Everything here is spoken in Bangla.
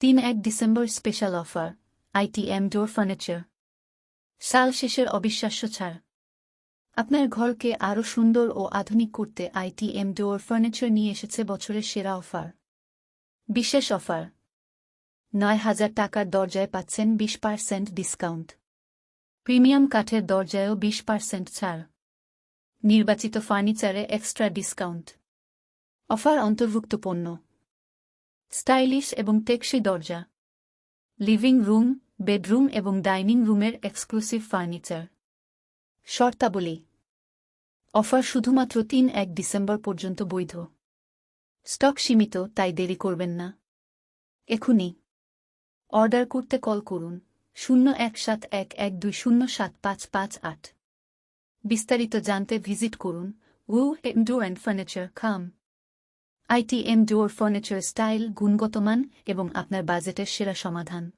3-1 December special offer ITM door furniture. সাল শেষের অবিশ্বাস্য ছাড়। আপনার ঘরকে আরও সুন্দর ও আধুনিক করতে আইটিএম ডোর ফার্নিচার নিয়ে এসেছে বছরের সেরা অফার। বিশেষ অফার, ৯,০০০ টাকার দরজায় পাচ্ছেন 20% ডিসকাউন্ট। প্রিমিয়াম কাঠের দরজায়ও 20% ছাড়। নির্বাচিত ফার্নিচারে এক্সট্রা ডিসকাউন্ট। অফার অন্তর্ভুক্ত পণ্য: স্টাইলিশ এবং টেকসই দরজা, লিভিং রুম, বেডরুম এবং ডাইনিং রুমের এক্সক্লুসিভ ফার্নিচার। শর্তাবলী: অফার শুধুমাত্র 3-1 ডিসেম্বর পর্যন্ত বৈধ। স্টক সীমিত, তাই দেরি করবেন না। এখনই অর্ডার করতে কল করুন 017112075558। বিস্তারিত জানতে ভিজিট করুন আইটিএম ডোর অ্যান্ড ফার্নিচার.com। আইটিএম ডোর ফার্নিচার, স্টাইল, গুণগত মান এবং আপনার বাজেটের সেরা সমাধান।